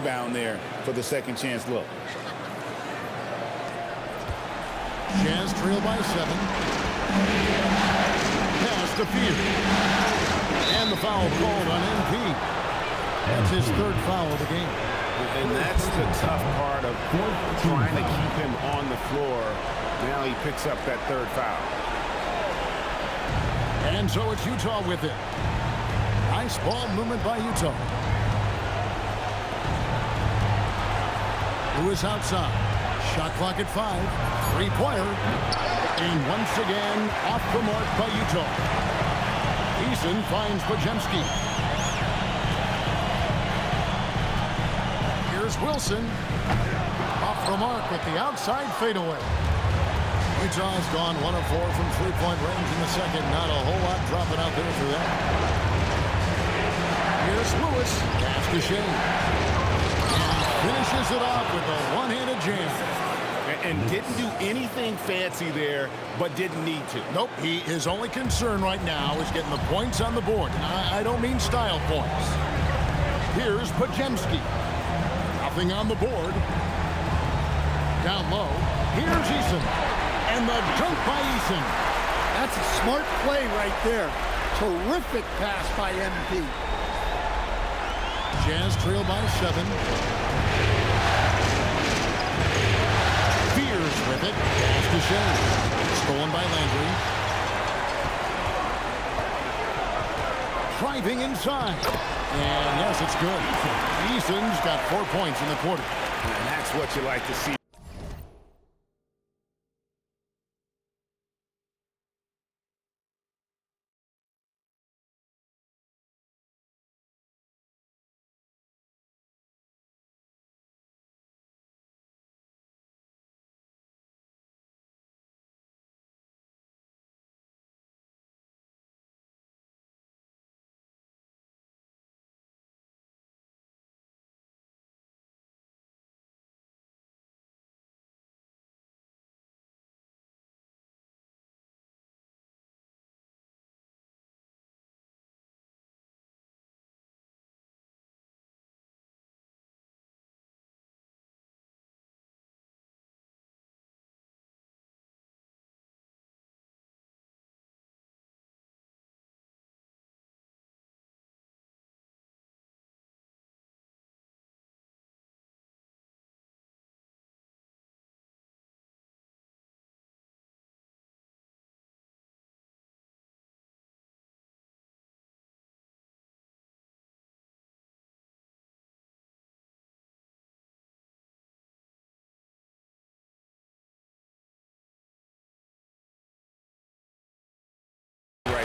rebound there for the second chance look. Jazz trail by 7. Pass to Fear. And the foul called on MP. That's his third foul of the game. And that's the tough part of trying to keep him on the floor. Now he picks up that third foul. And so it's Utah with it. Nice ball movement by Utah. Lewis outside. Shot clock at 5. Three-pointer. And once again, off the mark by Utah. Eason finds Podziemski. Here's Wilson. Off the mark with the outside fadeaway. Utah's gone 1 of 4 from three-point range in the second. Not a whole lot dropping out there for them. Here's Lewis. Pass to Shane. Finishes it off with a one-handed jam. And didn't do anything fancy there, but didn't need to. Nope. His only concern right now is getting the points on the board. And I don't mean style points. Here's Podziemski. Nothing on the board. Down low. Here's Eason. And the dunk by Eason. That's a smart play right there. Terrific pass by MP. Jazz trail by 7. Fears with it. Pass to Shane. Stolen by Landry. Driving inside. And yes, it's good. Eason's got 4 points in the quarter. And that's what you like to see.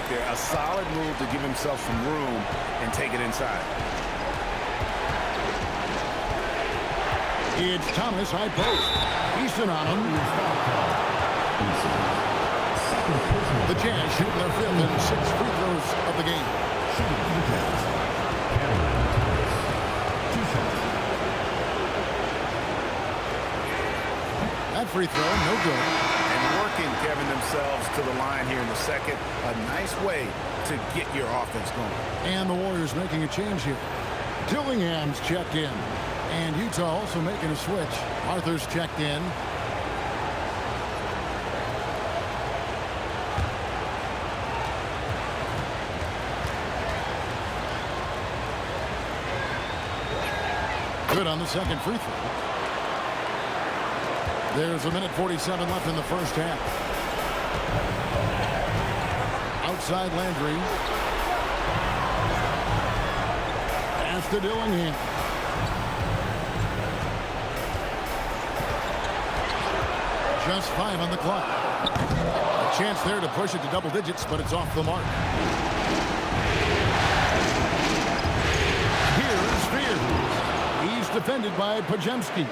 There, a solid move to give himself some room and take it inside. It's Thomas high post. Eason on him. The Jazz shooting their 5th and 6th free throws of the game. That free throw, no good. Kevin themselves to the line here in the second. A nice way to get your offense going. And the Warriors making a change here. Dillingham's checked in. And Utah also making a switch. Arthur's checked in. Good on the second free throw. There's a minute 47 left in the first half. Outside Landry. Pass to Dillingham. Just 5 on the clock. A chance there to push it to double digits, but it's off the mark. Here's Fears. He's defended by Podziemski.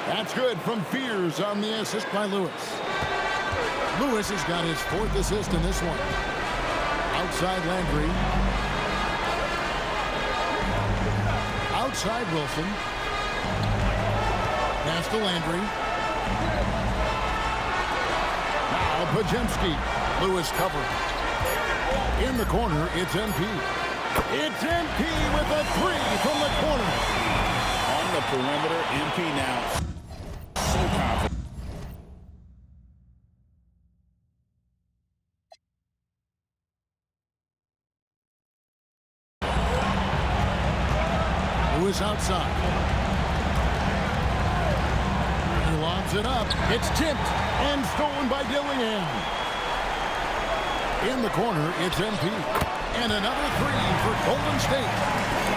That's good from Fears on the assist by Lewis. Lewis has got his 4th assist in this one. Outside Landry. Outside Wilson. Pass to Landry. Now Podziemski. Lewis covered. In the corner, it's MP. It's MP with a 3 from the corner. On the perimeter. MP now so confident. Lewis outside. He lobs it up. It's tipped and stolen by Dillingham. In the corner, it's MP. And another three for Golden State.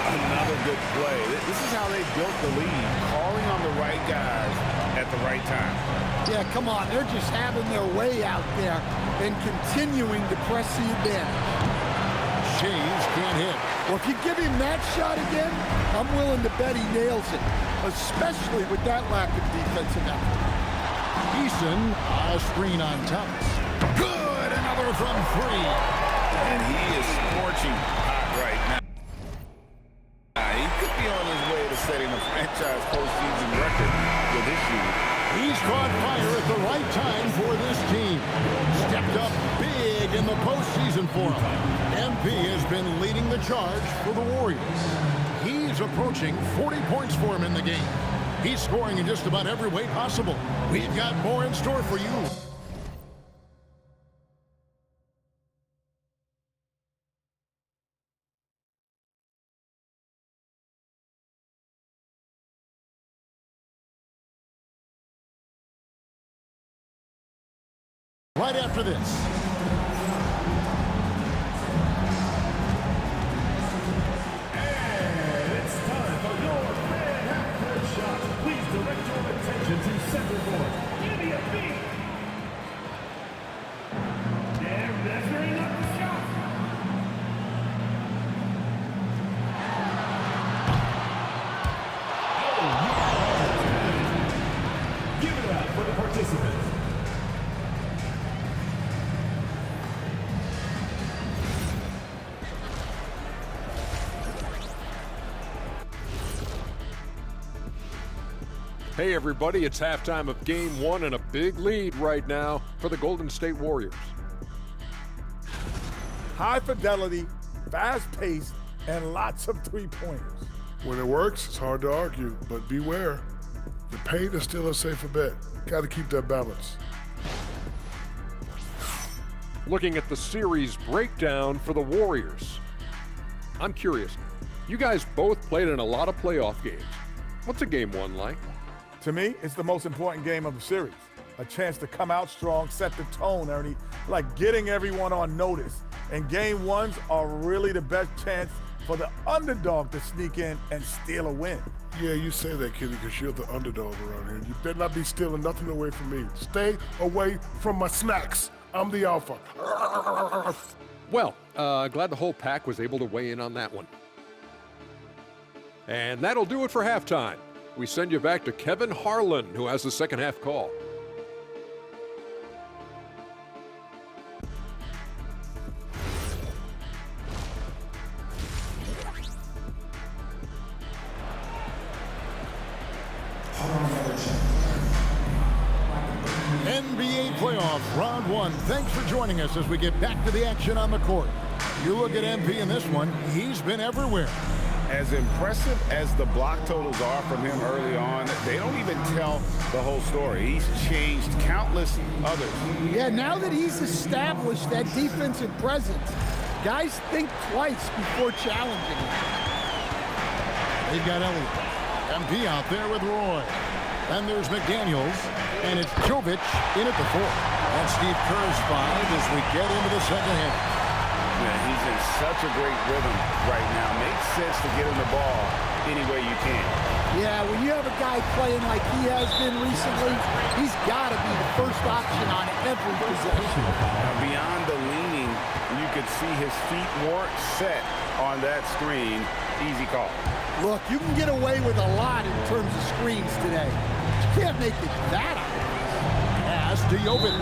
Another good play. This is how they built the lead, calling on the right guys at the right time. Yeah, come on. They're just having their way out there and continuing to press the advantage. Shays can't hit. Well, if you give him that shot again, I'm willing to bet he nails it, especially with that lack of defensive effort. Eason, a screen on Thomas. Good, another from three. And he is scorching hot right now. He could be on his way to setting a franchise postseason record with his shooting. He's caught fire at the right time for this team. Stepped up big in the postseason for him. MP has been leading the charge for the Warriors. He's approaching 40 points for him in the game. He's scoring in just about every way possible. We've got more in store for you. Right after this. And it's time for your fan half-court shot. Please direct your attention to center court. Give me a beat. They're measuring up the shot. Give it up for the participants. Hey everybody, it's halftime of game one and a big lead right now for the Golden State Warriors. High fidelity, fast pace, and lots of three-pointers. When it works, it's hard to argue, but beware. The paint is still a safer bet. Got to keep that balance. Looking at the series breakdown for the Warriors. I'm curious, you guys both played in a lot of playoff games. What's a game one like? To me, it's the most important game of the series. A chance to come out strong, set the tone, Ernie, like getting everyone on notice. And game ones are really the best chance for the underdog to sneak in and steal a win. Yeah, you say that, Kitty, because you're the underdog around here. You better not be stealing nothing away from me. Stay away from my snacks. I'm the alpha. Well, glad the whole pack was able to weigh in on that one. And that'll do it for halftime. We send you back to Kevin Harlan, who has the second half call. NBA playoff round one. Thanks for joining us as we get back to the action on the court. You look at MP in this one, he's been everywhere. As impressive as the block totals are from him early on, they don't even tell the whole story. He's changed countless others. Yeah, now that he's established that defensive presence, guys think twice before challenging him. They've got Elliott. MP out there with Roy. Then there's McDaniels, and it's Jovic in at the four. That's Steve Kerr's five as we get into the second half. Yeah, he's in such a great rhythm right now. Makes sense to get him the ball any way you can. Yeah, when you have a guy playing like he has been recently, he's got to be the first option on every possession. Now, beyond the leaning, you could see his feet weren't set on that screen. Easy call. Look, you can get away with a lot in terms of screens today. You can't make it that obvious. Pass to Jovic.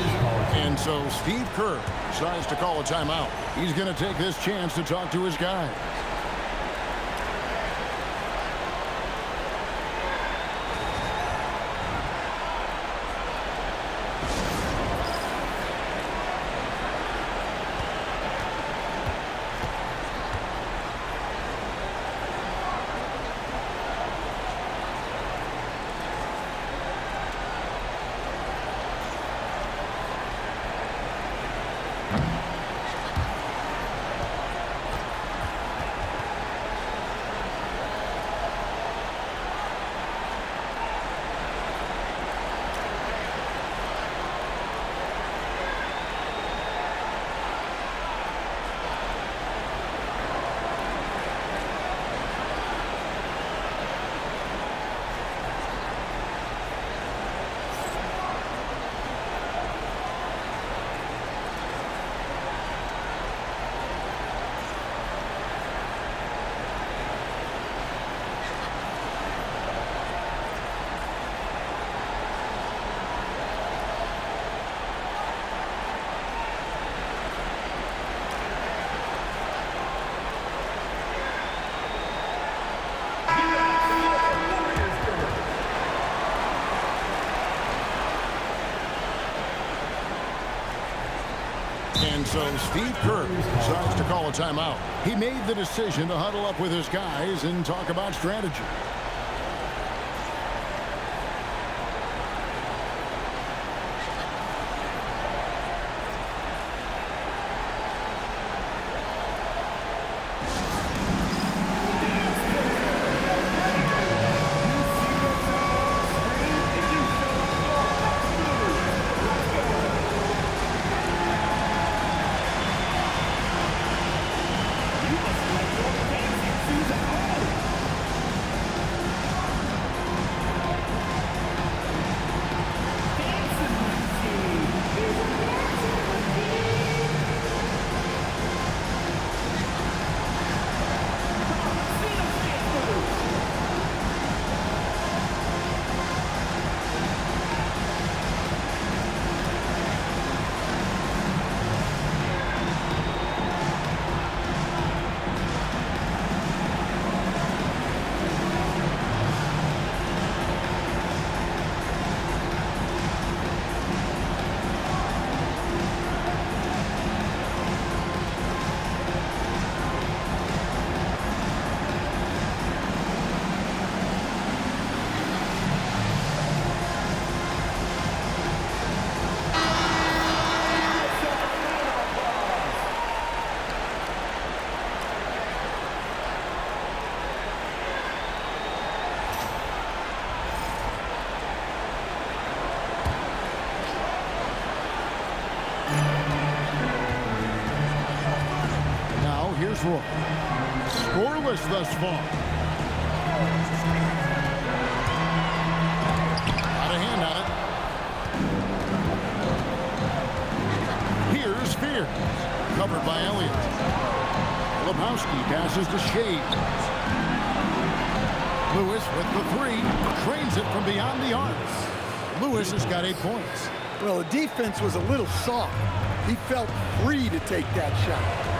And so Steve Kerr decides to call a timeout. He's going to take this chance to talk to his guys. And so Steve Kerr decides to call a timeout. He made the decision to huddle up with his guys and talk about strategy. Here's Roy. Scoreless thus far. Out of hand on it. Here's Spears. Covered by Elliott. Lebowski passes to Shea. Lewis with the three. Trains it from beyond the arc. Lewis has got 8 points. Well, the defense was a little soft. He felt free to take that shot.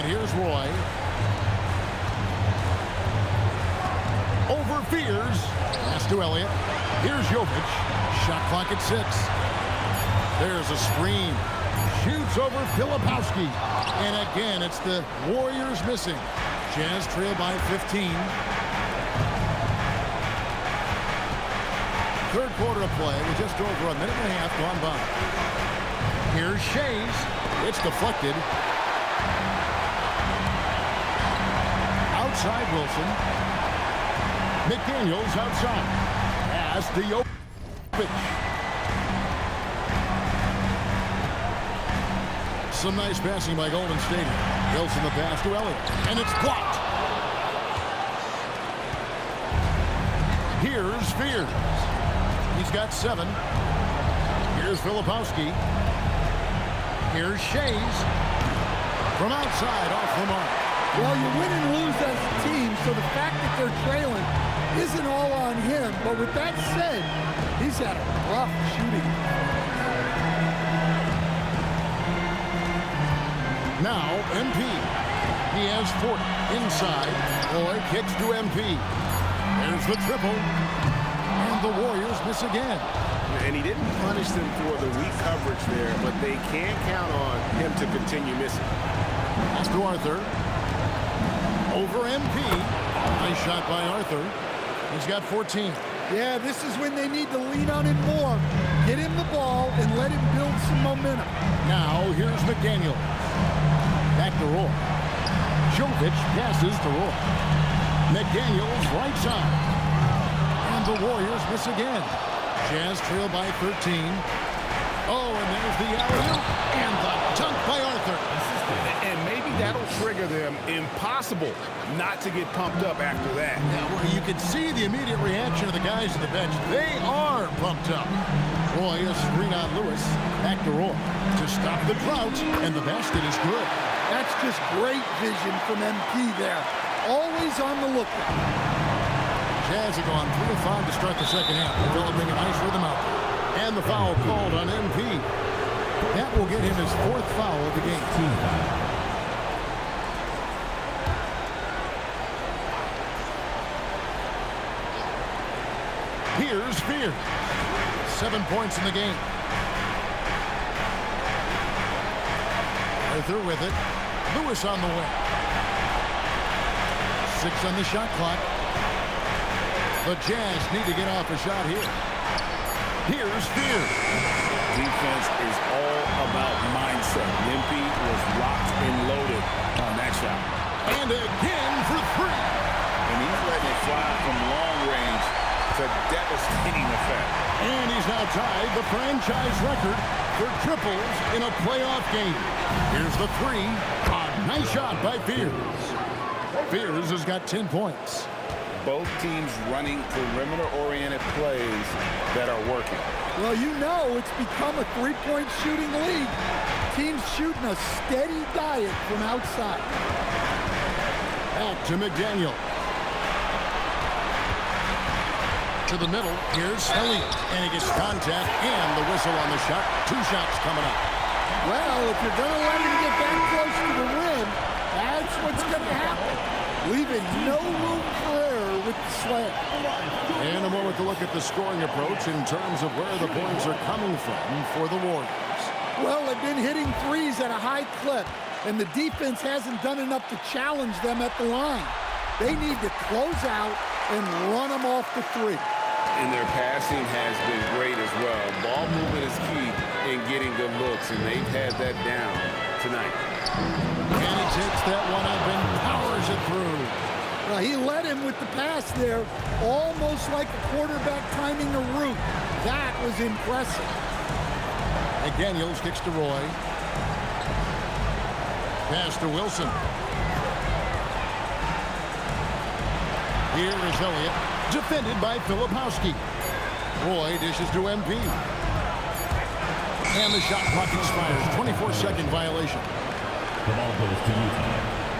Here's Roy. Over Fears. Pass to Elliott. Here's Jovic. Shot clock at 6. There's a screen. Shoots over Filipowski. And again, it's the Warriors missing. Jazz trail by 15. Third quarter of play with just over a minute and a half gone by. Here's Shays. It's deflected. Outside Wilson. McDaniels outside. Pass to Jovic. Some nice passing by Golden State. Wilson the pass to Elliott. And it's blocked. Here's Fears. He's got 7. Here's Filipowski. Here's Shays. From outside, off the mark. Well, you win and lose as a team, so the fact that they're trailing isn't all on him. But with that said, he's had a rough shooting. Now, MP. He has 4 inside. Roy kicks to MP. There's the triple. And the Warriors miss again. And he didn't punish them for the weak coverage there, but they can count on him to continue missing. Pass to Arthur. Over MP. Nice shot by Arthur. He's got 14. Yeah, this is when they need to lean on him more. Get him the ball and let him build some momentum. Now, here's McDaniel. Back to Roy. Jovic passes to Roy. McDaniels right side. And the Warriors miss again. Jazz trail by 13. Oh, and there's the alley-oop. And the dunk by Arthur. And maybe that'll trigger them. Impossible not to get pumped up after that. Now, you can see the immediate reaction of the guys at the bench. They are pumped up. Roy, a screen on Lewis. Back to Roy to stop the drought. And the basket is good. That's just great vision from MP there. Always on the lookout. Jazz have gone 3 of 5 to start the second half, developing a nice rhythm out there. And the foul called on MP. That will get him his 4th foul of the game. Here's Fears. 7 points in the game. Arthur with it. Lewis on the way. 6 on the shot clock. The Jazz need to get off a shot here. Here's Fears. Defense is all about mindset. MP was locked and loaded on that shot. And again for 3. And he's letting it fly from long range to devastating effect. And he's now tied the franchise record for triples in a playoff game. Here's the 3. A nice shot by Fears. Fears has got 10 points. Both teams running perimeter-oriented plays that are working. Well, you know it's become a three-point shooting league. Teams shooting a steady diet from outside. Back to McDaniel. To the middle, here's Elliott. And he gets contact and the whistle on the shot. 2 shots coming up. Well, if you're going to let him get that close to the rim, that's what's going to happen. Leaving no room for error with the slam. And a moment to look at the scoring approach in terms of where the points are coming from for the Warriors. Well, they've been hitting threes at a high clip, and the defense hasn't done enough to challenge them at the line. They need to close out and run them off the 3. And their passing has been great as well. Ball movement is key in getting good looks, and they've had that down tonight. And he takes that one up and powers it through. Well, he led him with the pass there, almost like a quarterback timing a route. That was impressive. McDaniels kicks to Roy. Pass to Wilson. Here is Elliott, defended by Filipowski. Roy dishes to MP. And the shot clock expires. 24-second violation. The ball goes to Utah.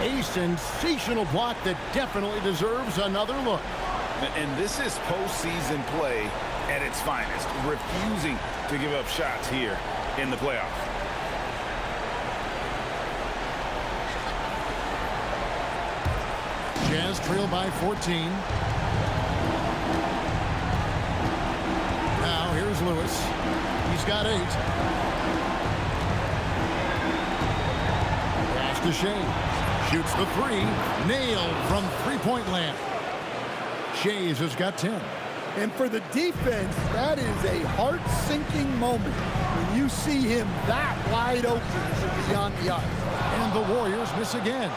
A sensational block that definitely deserves another look. And this is postseason play at its finest, refusing to give up shots here in the playoffs. Jazz trail by 14. Now here's Lewis. He's got 8. Pass to Shea. Shoots the 3. Nailed from three-point land. Shays has got 10. And for the defense, that is a heart-sinking moment when you see him that wide open from beyond the arc. And the Warriors miss again.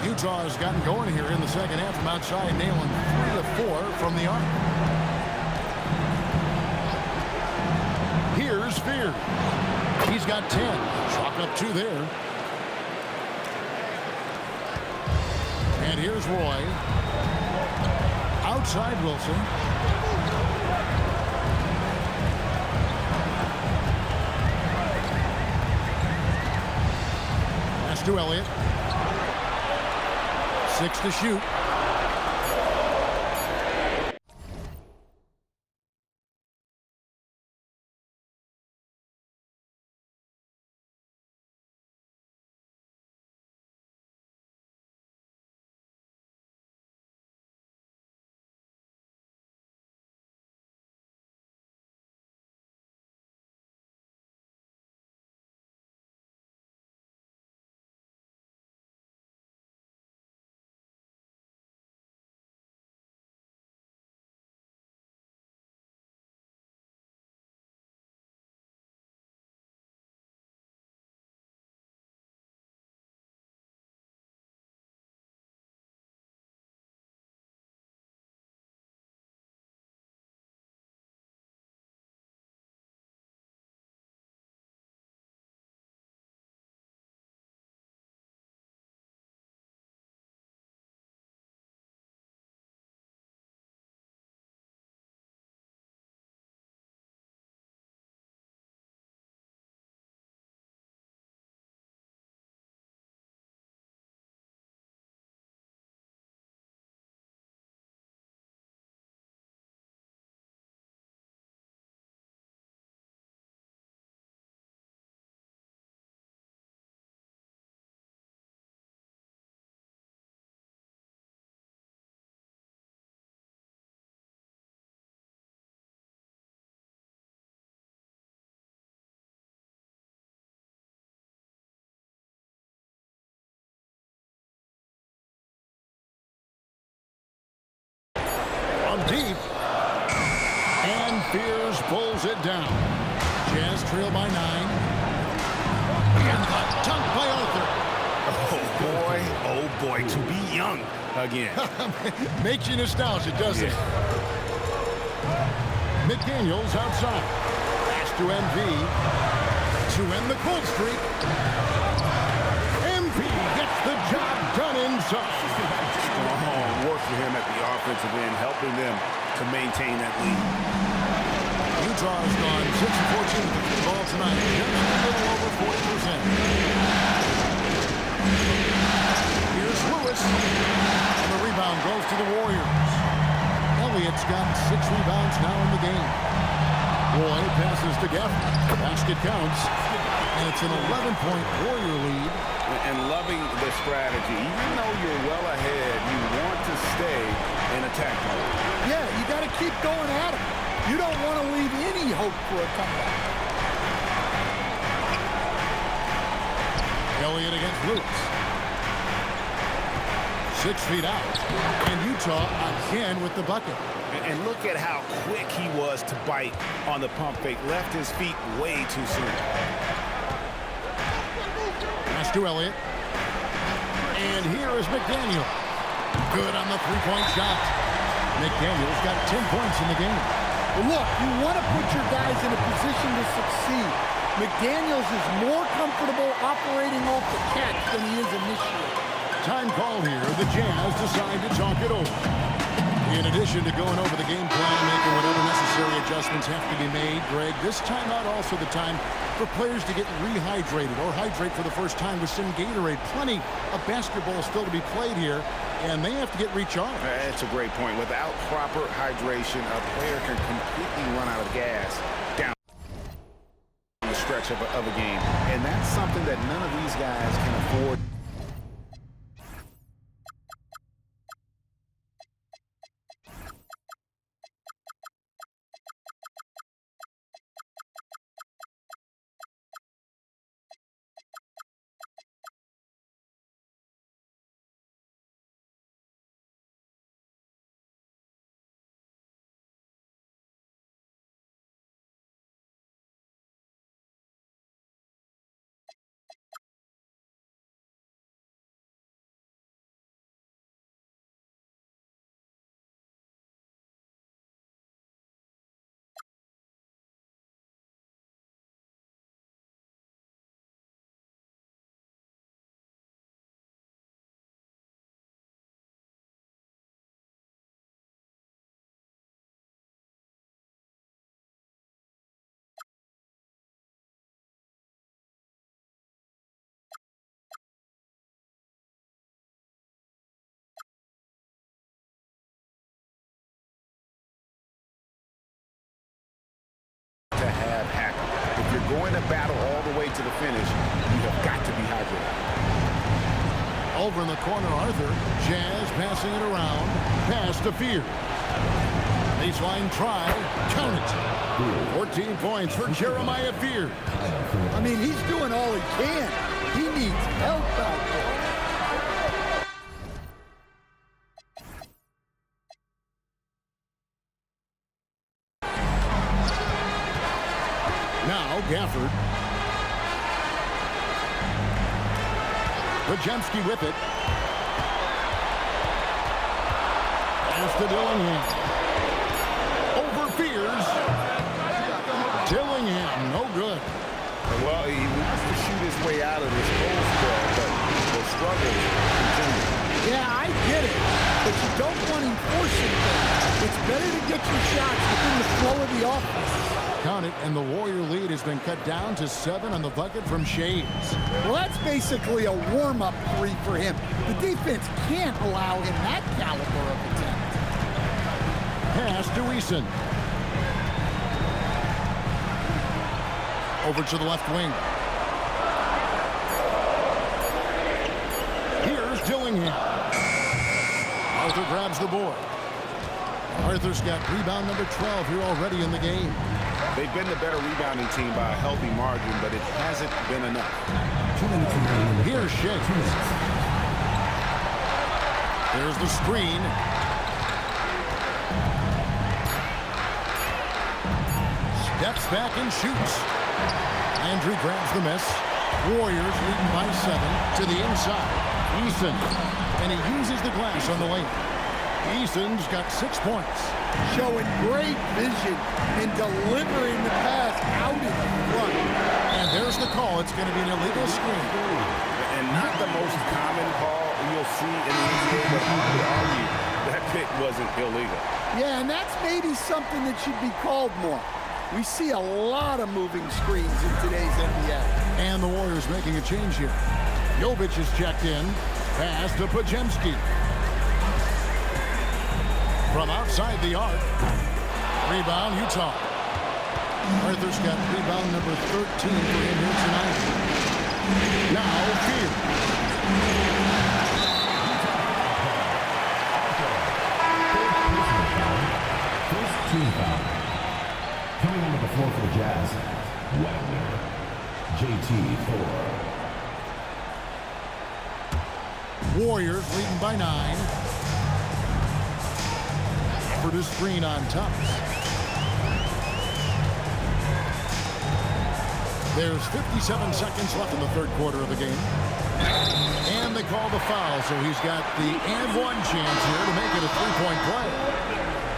Utah has gotten going here in the second half from outside, nailing 3 of 4 from the arc. Here's Fear. He's got 10. Chalk up 2 there. And here's Roy. Outside Wilson. Pass to Elliott. 6 to shoot. Deep. And Fears pulls it down. Jazz trail by 9. And the dunk by Arthur. Oh boy, to be young again. Makes you nostalgic, doesn't it? McDaniels outside. Pass to MV. To end the cold streak. MV gets the job done inside. Strong work for him at the offensive end, helping them to maintain that lead. Utah has gone 6 of 14 with the ball tonight, just a little over 40%. Here's Lewis, and the rebound goes to the Warriors. Elliott's got 6 rebounds now in the game. Roy passes to Gaffney. The basket counts, and it's an 11-point Warrior lead. And loving the strategy. Even though you're well ahead, you want to stay in attack mode. Yeah, you got to keep going at him. You don't want to leave any hope for a comeback. Elliott against Lewis. 6 feet out. And Utah again with the bucket. And look at how quick he was to bite on the pump fake. Left his feet way too soon. Pass to Elliott. And here is McDaniel. Good on the three-point shot. McDaniel's got 10 points in the game. Well, look, you want to put your guys in a position to succeed. McDaniels is more comfortable operating off the catch than he is initiating. Time called here. The Jazz decide to talk it over. In addition to going over the game plan, making whatever necessary adjustments have to be made, Greg, this timeout also the time for players to get rehydrated or hydrate for the first time with some Gatorade. Plenty of basketball still to be played here, and they have to get recharged. That's a great point. Without proper hydration, a player can completely run out of gas down the stretch of a game. And that's something that none of these guys can afford. to the finish, you have got to be hydrated. Over in the corner, Arthur. Jazz passing it around. Pass to Fear. Baseline try. Count it. 14 points for Jeremiah Fear. I mean, he's doing all he can. He needs help out there. Now Gafford. Podziemski with it. Pass to Dillingham. Over Fears. Dillingham, no good. Well, he wants to shoot his way out of this goal spread, but the struggle continues. Yeah, I get it, but you don't want him forcing things. It's better to get your shots within the flow of the offense. Count it, and the Warrior lead has been cut down to 7 on the bucket from Shades. Well, that's basically a warm-up three for him. The defense can't allow him that caliber of attempt. Pass to Eason. Over to the left wing. Here's Dillingham. Arthur grabs the board. Arthur's got rebound number 12 here already in the game. They've been the better rebounding team by a healthy margin, but it hasn't been enough. Here's Shakes. There's the screen. Steps back and shoots. Andrew grabs the miss. Warriors leading by 7 to the inside. Eason. And he uses the glass on the lane. Eason's got 6 points. Showing great vision in delivering the pass out in front. And there's the call. It's going to be an illegal screen. And not the most common call you'll see in the NBA, but hard to argue that pick wasn't illegal. Yeah, and that's maybe something that should be called more. We see a lot of moving screens in today's NBA. And the Warriors making a change here. Jovic is checked in. Pass to Podziemski. From outside the arc. Rebound, Utah. Arthur's got rebound number 13 for him here tonight. Now, Fear. First team foul. Coming onto the floor for the Jazz, Wagner. JT 4. Warriors leading by 9. For the screen on Thomas. There's 57 seconds left in the third quarter of the game. And they call the foul, so he's got the and one chance here to make it a three-point play.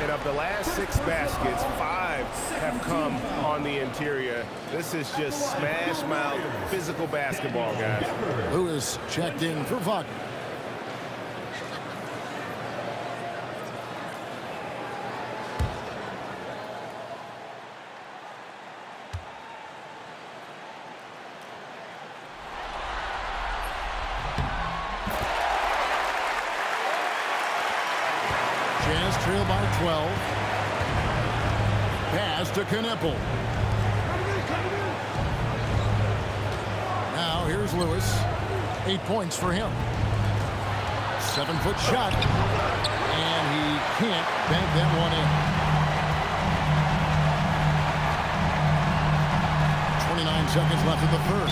And of the last 6 baskets, 5 have come on the interior. This is just smash mouth physical basketball, guys. Lewis checked in for Wagner. Jazz trail by 12. Pass to Kneppel. Now here's Lewis. 8 points for him. 7-foot shot. And he can't bank that one in. 29 seconds left in the third.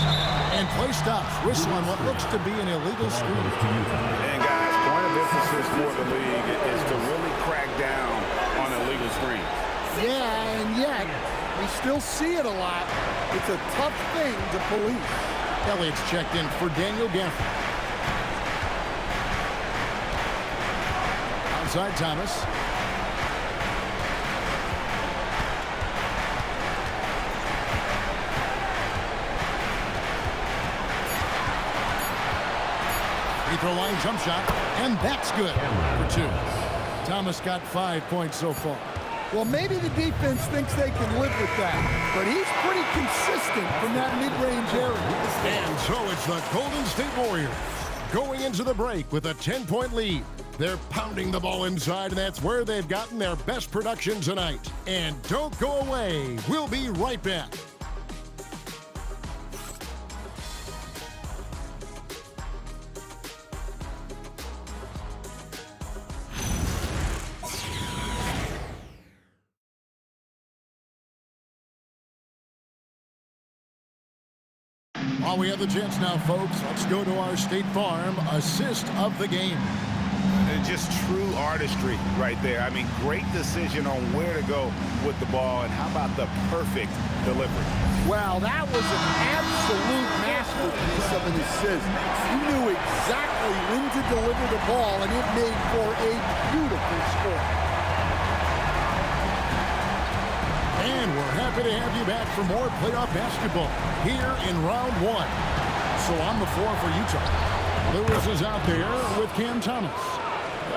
And play stops. Whistle on what looks to be an illegal screen. And guys, point of emphasis for the league is to really crack down on illegal screens. Yeah, and yet, we still see it a lot. It's a tough thing to police. Elliott's checked in for Daniel Gafford. Outside Thomas. Free throw line jump shot, and that's good for 2. Thomas got 5 points so far. Well, maybe the defense thinks they can live with that, but he's pretty consistent from that mid-range area. And so it's the Golden State Warriors going into the break with a 10-point lead. They're pounding the ball inside, and that's where they've gotten their best production tonight. And don't go away. We'll be right back. While we have the chance now, folks, let's go to our State Farm assist of the game. Just true artistry right there. I mean, great decision on where to go with the ball, and how about the perfect delivery? Well, that was an absolute masterpiece of an assist. He knew exactly when to deliver the ball, and it made for a beautiful score. And we're happy to have you back for more playoff basketball here in round one. So on the floor for Utah, Lewis is out there with Cam Thomas.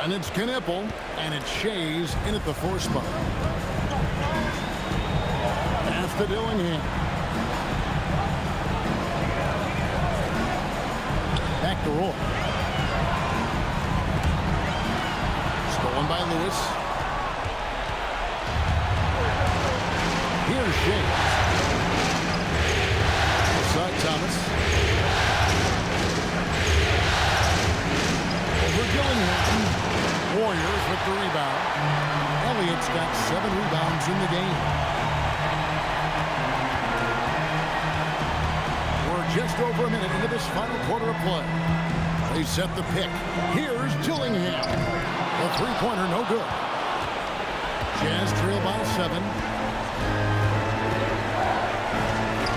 And it's Knipple, and it's Shays in at the 4 spot. Pass to Dillingham. Back to Roy. Stolen by Lewis. Here's Shays. Outside Thomas. Over Dillingham. Warriors with the rebound. Elliott's got 7 rebounds in the game. We're just over a minute into this final quarter of play. They set the pick. Here's Dillingham. The three-pointer, no good. Jazz trail by 7.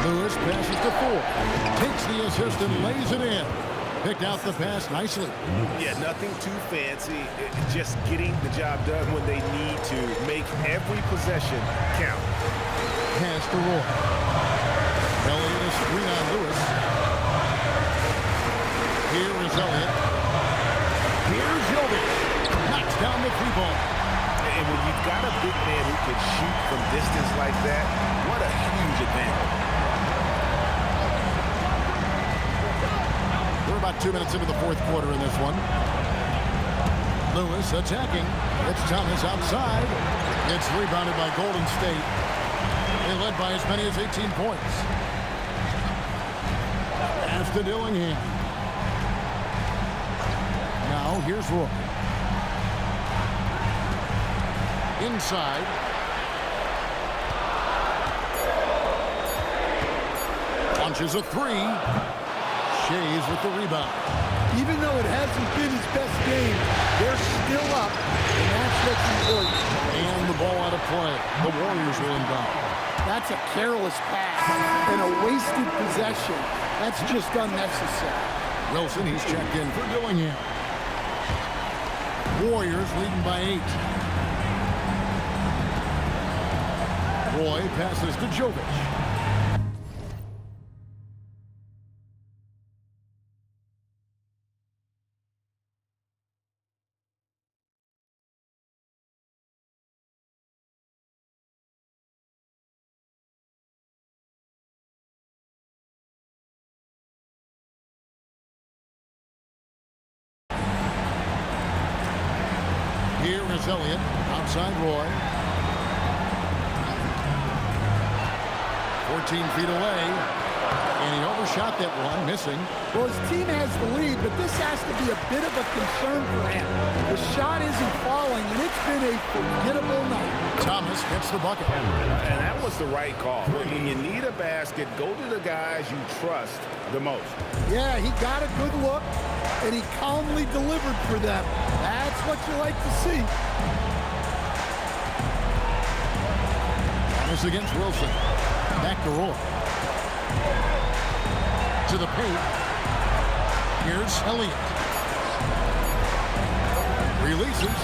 Lewis passes to 4. Takes the assist and lays it in. Picked out the pass nicely. Yeah, nothing too fancy. Just getting the job done when they need to. Make every possession count. Pass to Roy. Elliott is screen on Lewis. Here is Elliott. Here's Jovic. Knocks down the 3-ball. And when you've got a big man who can shoot from distance like that, what a huge advantage. We're about 2 minutes into the fourth quarter in this one. Lewis attacking. It's Thomas outside. It's rebounded by Golden State. They led by as many as 18 points. Pass to Dillingham. Now here's Roy. Inside. Launches a 3. Shays with the rebound. Even though it hasn't been his best game, they're still up, and that's what's important. And the ball out of play. The Warriors will inbound. That's a careless pass and a wasted possession. That's just unnecessary. Wilson, he's checked in for Dillingham. Warriors leading by 8. Roy passes to Jovic. Here is Elliott, outside Roy. 14 feet away, and he overshot that one, missing. Well, his team has the lead, but this has to be a bit of a concern for him. The shot isn't falling, and it's been a forgettable night. Thomas gets the bucket. And that was the right call. When you need a basket, go to the guys you trust the most. Yeah, he got a good look, and he calmly delivered for them. That's what you like to see. Thomas against Wilson. Back to Roy. To the paint. Here's Elliott. Releases.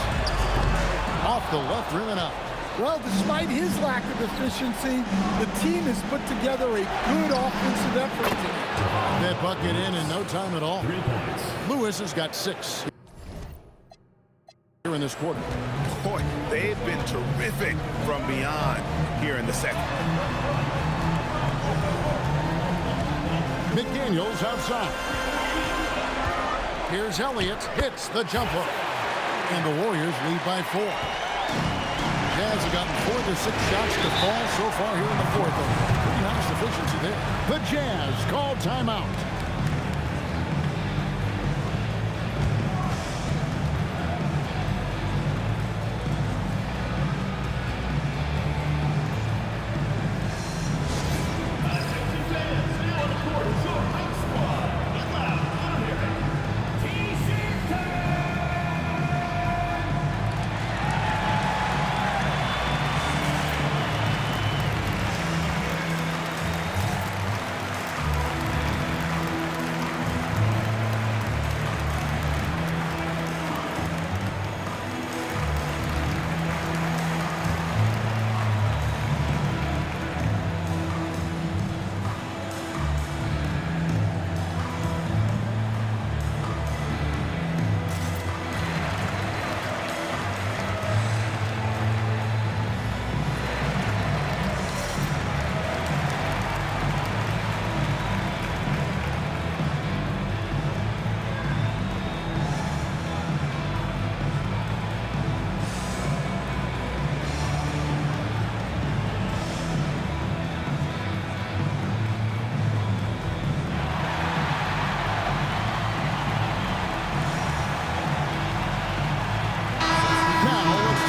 Off the left rim and out. Well, despite his lack of efficiency, the team has put together a good offensive effort today. That bucket in no time at all. Lewis has got 6 here in this quarter. Boy, they've been terrific from beyond here in the second. McDaniels outside. Here's Elliott. Hits the jumper. And the Warriors lead by 4. Jazz have gotten 4 to 6 shots to fall so far here in the fourth. Pretty nice efficiency there. The Jazz call timeout.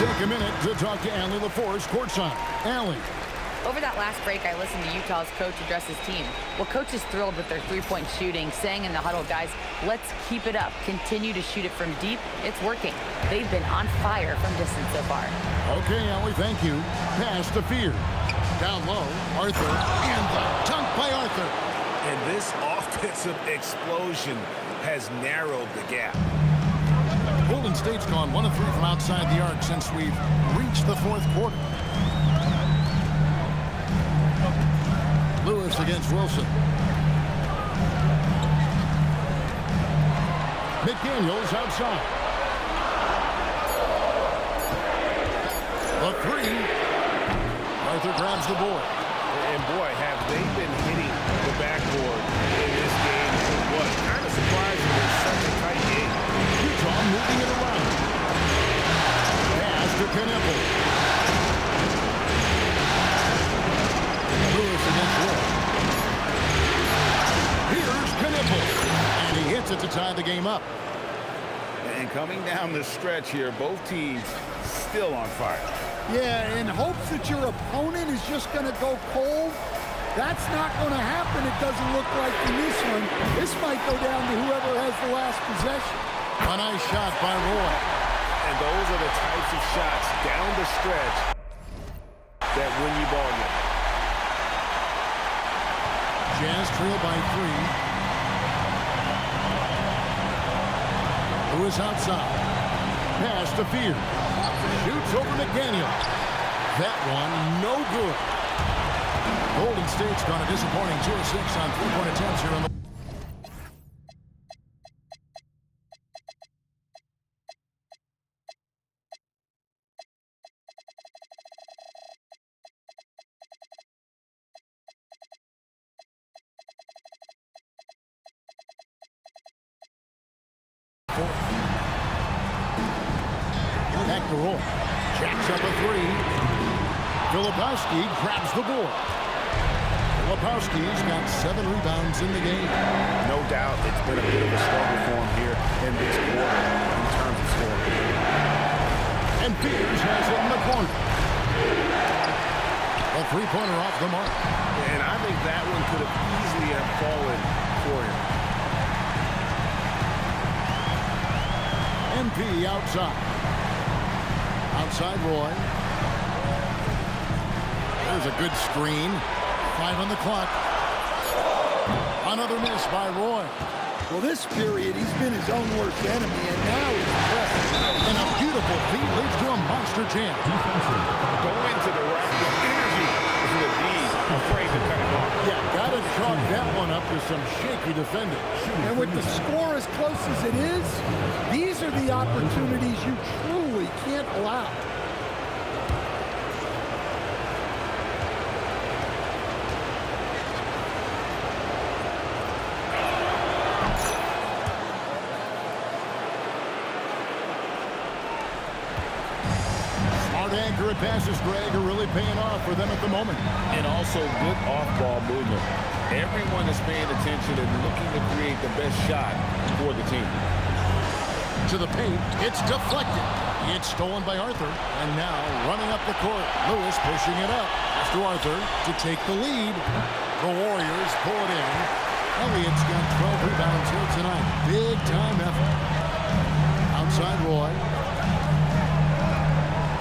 take a minute to talk to Allie LaForce courtside. Allie. Over that last break, I listened to Utah's coach address his team. Well, coach is thrilled with their three-point shooting, saying in the huddle, guys, let's keep it up. Continue to shoot it from deep. It's working. They've been on fire from distance so far. Okay, Allie, thank you. Pass to Fear. Down low, Arthur, and the dunk by Arthur. And this offensive explosion has narrowed the gap. Golden State's gone 1 of 3 from outside the arc since we've reached the fourth quarter. Lewis against Wilson. McDaniels outside. The three. Arthur grabs the board. And boy, have they been hitting the backboard in this game. What? Kind of surprising in such a tight game. Utah moving it around. Pass to Knueppel. Lewis against Wolf. Here's Knueppel. And he hits it to tie the game up. And coming down the stretch here, both teams still on fire. Yeah, in hopes that your opponent is just going to go cold. That's not going to happen, it doesn't look like in this one. This might go down to whoever has the last possession. A nice shot by Roy. And those are the types of shots down the stretch that win you ball games. Jazz trail by 3. Lewis outside. Pass to Fear. Shoots over McDaniel. That one, no good. Golden State's gone a disappointing 2 of 6 on 3-point attempts here on the... Back to Roy. Jacks up a 3. Filipowski grabs the board. Filipowski's got 7 rebounds in the game. No doubt it's been a bit of a struggle for him here in this quarter in terms of scoring. And Peters has it in the corner. A 3-pointer off the mark. And I think that one could have easily have fallen for him. MP outside. Outside Roy. There's a good screen. 5 on the clock. Another miss by Roy. Well, this period, he's been his own worst enemy, and now he's pressing. And a beautiful feed leads to a monster jam. Going to the rack with energy is the D, afraid to cut it off. Yeah, gotta chalk that one up to some shaky defending. And with the score as close as it is, these are the opportunities you truly can't allow. Accurate passes, Greg, are really paying off for them at the moment. And also good off-ball movement. Everyone is paying attention and looking to create the best shot for the team. To the paint, it's deflected. It's stolen by Arthur. And now running up the court, Lewis pushing it up. To Arthur to take the lead. The Warriors pull it in. Elliott's got 12 rebounds here tonight. Big time effort. Outside Roy.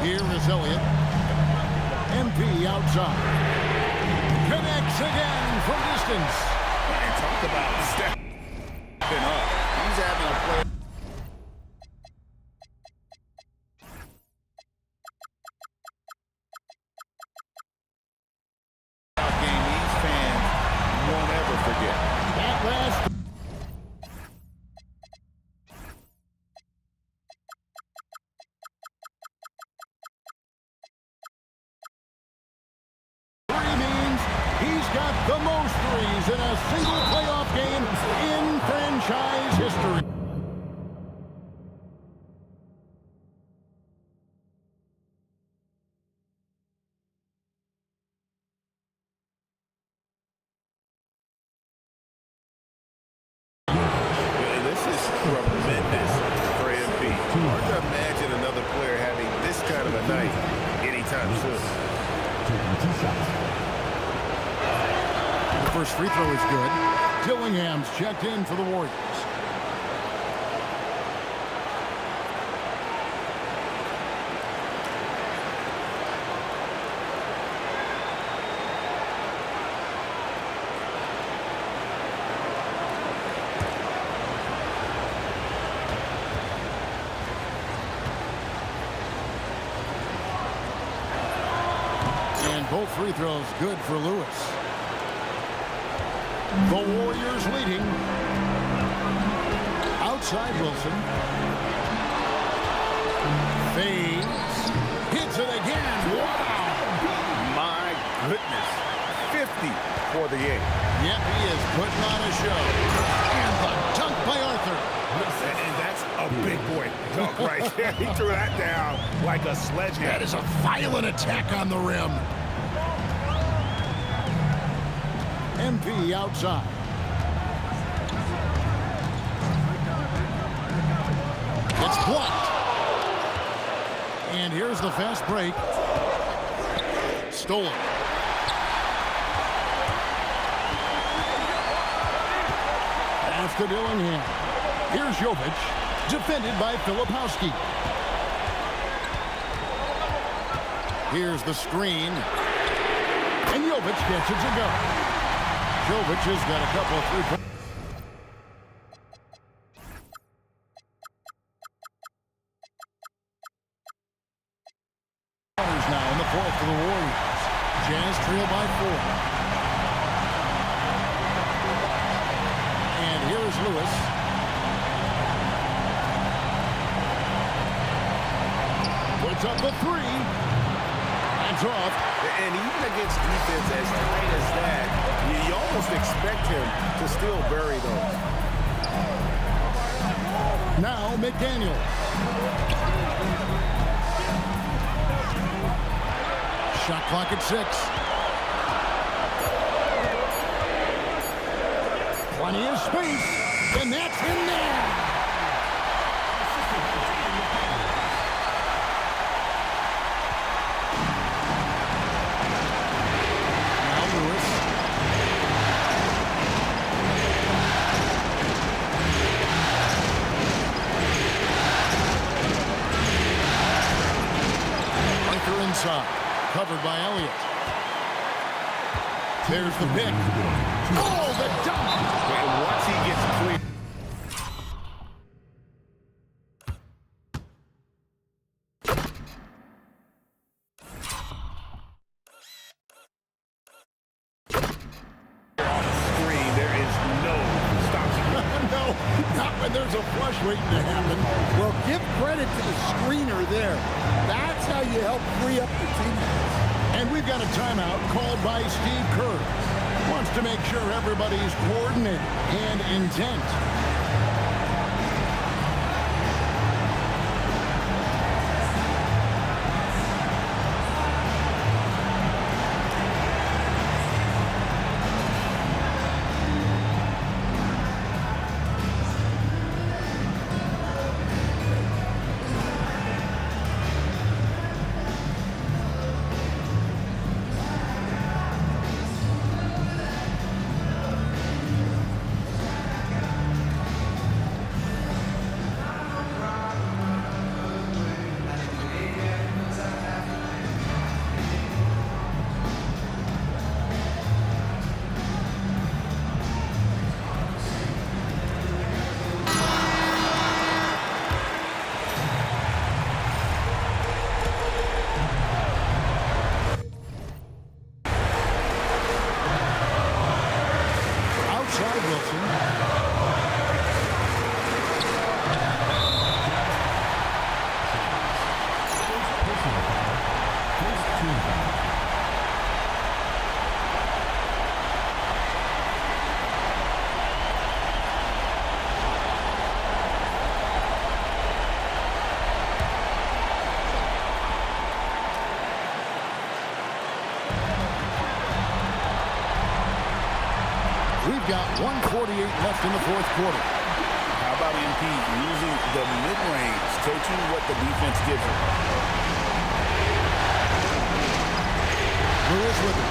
Here is Elliott. MP outside. Connects again from distance. And talk about stepping up. He's having a play. Game these fans won't ever forget. That last. The most threes in a single playoff game in franchise history. This is tremendous for MP. Hard to imagine another player having this kind of a Absolutely. The first free throw is good. Dillingham's checked in for the Warriors. And both free throws good for Lewis. The Warriors leading. Outside Wilson. Fades. Hits it again. Wow. My goodness. 50 for the 8. Yep, he is putting on a show. And the dunk by Arthur. And that's a big boy dunk right there. He threw that down like a sledgehammer. That is a violent attack on the rim. MP outside. It's blocked. And here's the fast break. Stolen. Pass to Dillingham. Here's Jovic. Defended by Filipowski. Here's the screen. And Jovic gets it to go. Jovic has got a couple of three-pointers now in the fourth for the Warriors. Jazz trail by 4. And here is Lewis. Puts up the 3. That's off. And even against defense as tight as that, you almost expect him to still bury those. Now McDaniel. Shot clock at 6. Plenty of space, and that's in there. Inside, covered by Elliott. There's the pick. Oh, the dunk! And once he gets clear. Screen, there is no stopping. No, not when there's a flush waiting to happen. Well, give credit to the screener there. That's how you help free up the teammates. And we've got a timeout called by Steve Kerr. Wants to make sure everybody's coordinated and intent. We've got 1:48 left in the fourth quarter. How about MP using the mid-range, taking what the defense gives him? Lewis with it.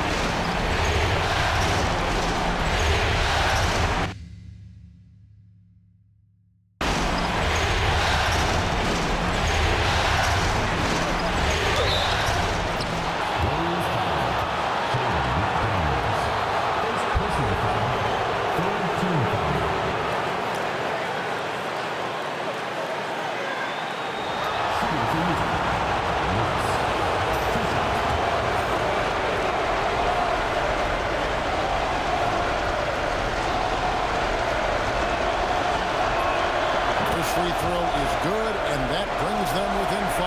Free throw is good, and that brings them within 5.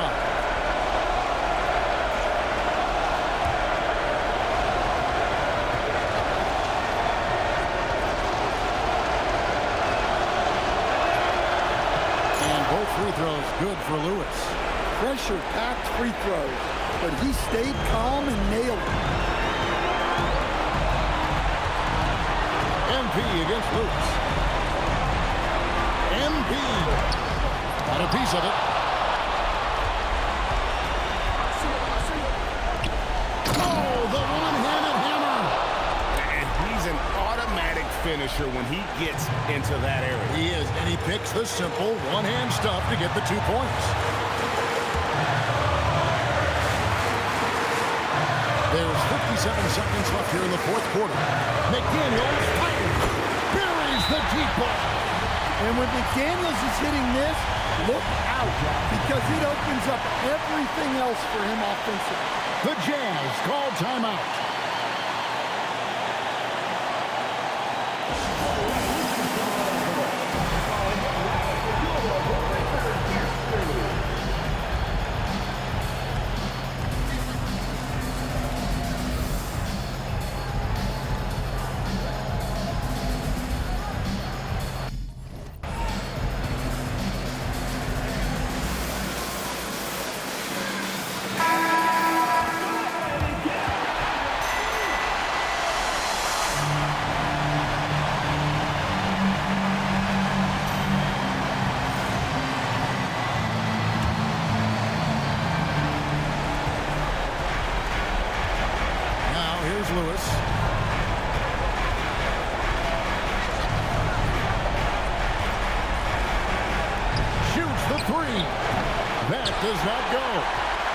And both free throws good for Lewis. Pressure-packed free throws, but he stayed calm and nailed it. MP against Lewis. MP got a piece of it. Oh, the one-handed hammer. And he's an automatic finisher when he gets into that area. He is, and he picks the simple one-hand stuff to get the 2 points. There's 57 seconds left here in the 4th quarter. McDaniels fires, buries the deep ball. And when McDaniels is hitting this, look out, because it opens up everything else for him offensively. The Jazz call timeout. Lewis. Shoots the 3. That does not go.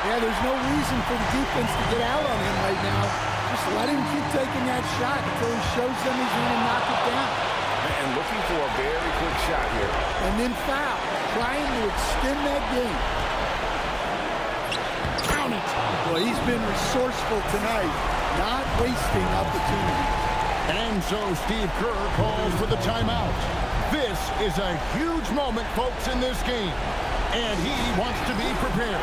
Yeah, there's no reason for the defense to get out on him right now. Just let him keep taking that shot until he shows them he's going to knock it down. And looking for a very quick shot here. And then foul, trying to extend that game. Count it. Well, he's been resourceful tonight, not wasting opportunities. And so Steve Kerr calls for the timeout. This is a huge moment, folks, in this game. And he wants to be prepared.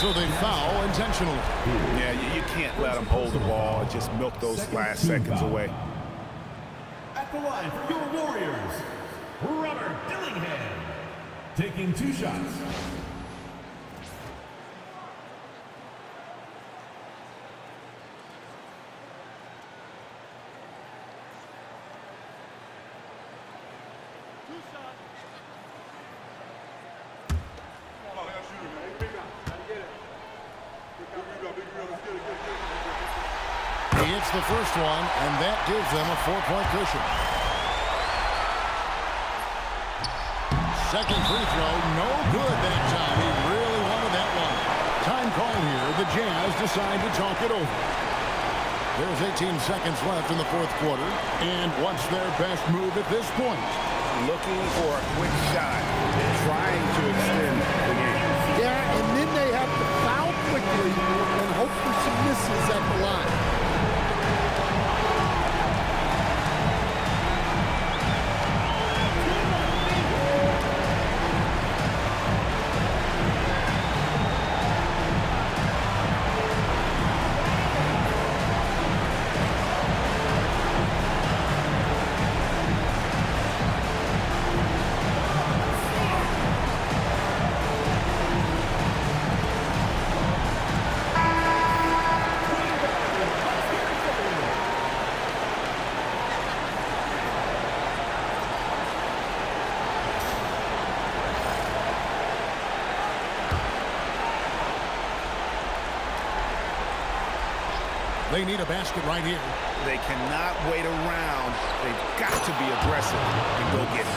So they foul intentionally. Yeah, you can't let them hold the ball and just milk those last seconds away. At the line for your Warriors, Robert Dillingham, taking 2 shots. He hits the first one, and that gives them a 4-point cushion. Second free throw, no good that time. He really wanted that one. Time call here. The Jazz decide to talk it over. There's 18 seconds left in the 4th quarter, and what's their best move at this point? Looking for a quick shot, trying to extend the game. Yeah, and then they have to foul quickly and hope for some misses at the line. They need a basket right here. They cannot wait around. They've got to be aggressive and go get it.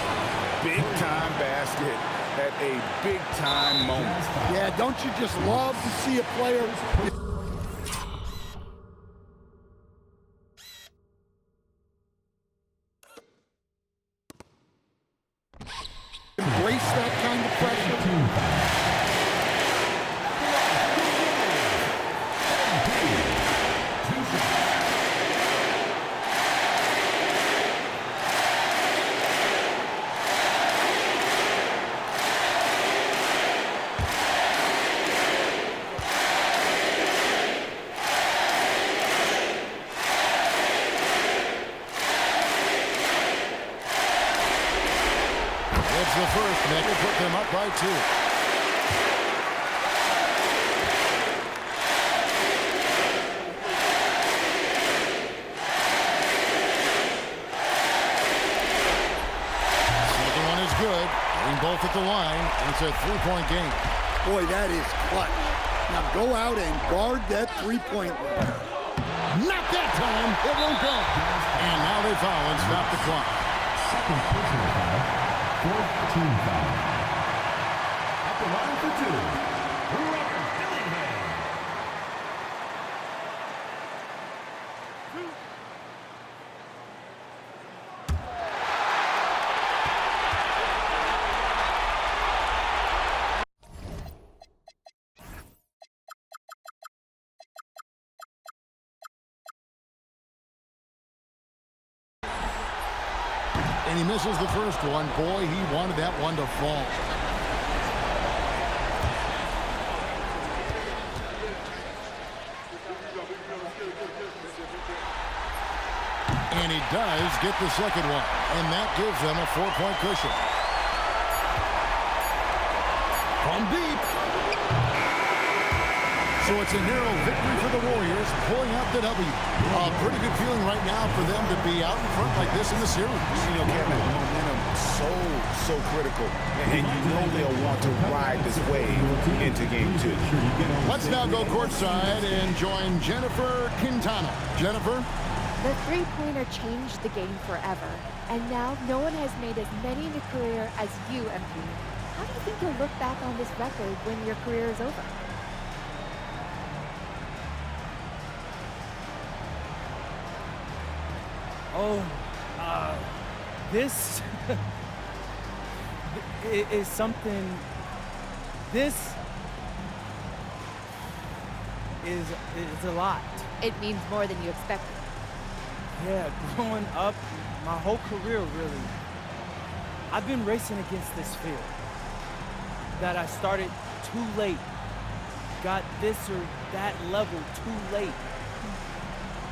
Big-time basket at a big-time moment. Yeah, don't you just love to see a player embrace that kind of pressure? The first, Nick, will put them up by 2. Second one is good. Getting both at the line, and it's a 3-point game. Boy, that is clutch. Now go out and guard that 3-point line. Not that time. It won't go. And now they foul and stop the clock. Second personal foul. 14 foul. At the line for 2, Robert Dillingham. And he misses the first one. Boy, he wanted that one to fall. And he does get the second one. And that gives them a 4-point cushion. From deep. So it's a narrow victory for the Warriors, pulling out the W. A pretty good feeling right now for them to be out in front like this in the series. You know, Kevin, momentum so critical. And you know they'll want to ride this wave into game 2. Let's now go courtside and join Jennifer Quintana. Jennifer? The three-pointer changed the game forever. And now no one has made as many in a career as you, MP. How do you think you'll look back on this record when your career is over? This is something. This is a lot. It means more than you expected. Yeah, growing up, my whole career really, I've been racing against this fear that I started too late, got this or that level too late,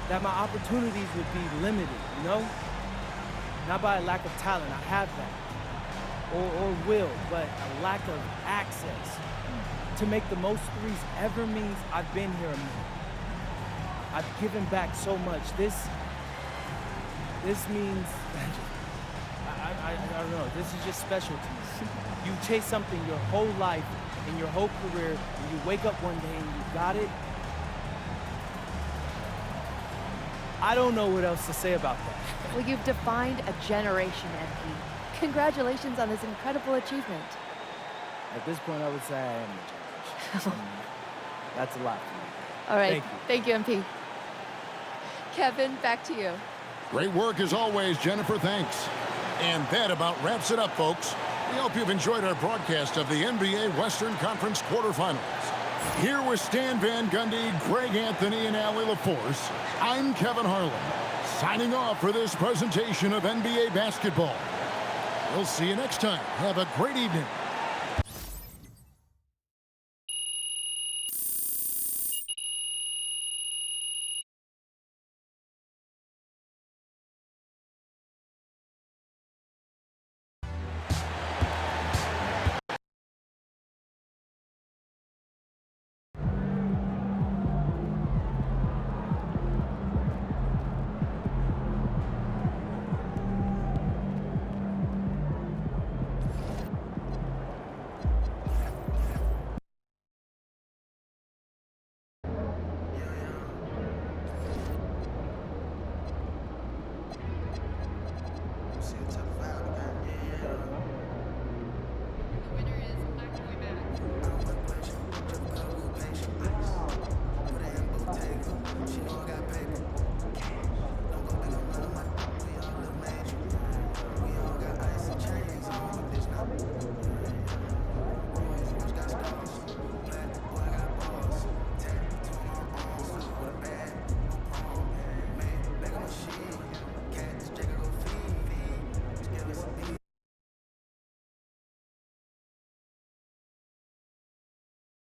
that my opportunities would be limited, you know? Not by a lack of talent, I have that, or will, but a lack of access to make the most threes ever means I've been here a minute. I've given back so much. This means, I don't know, this is just special to me. You chase something your whole life, in your whole career, and you wake up one day and you got it. I don't know what else to say about that. Well, you've defined a generation, MP. Congratulations on this incredible achievement. At this point, I would say I am the generation. That's a lot for me. All right. Thank you. Thank you, MP. Kevin, back to you. Great work as always, Jennifer. Thanks. And that about wraps it up, folks. We hope you've enjoyed our broadcast of the NBA Western Conference quarterfinals. Here with Stan Van Gundy, Greg Anthony, and Allie LaForce, I'm Kevin Harlan, signing off for this presentation of NBA basketball. We'll see you next time. Have a great evening.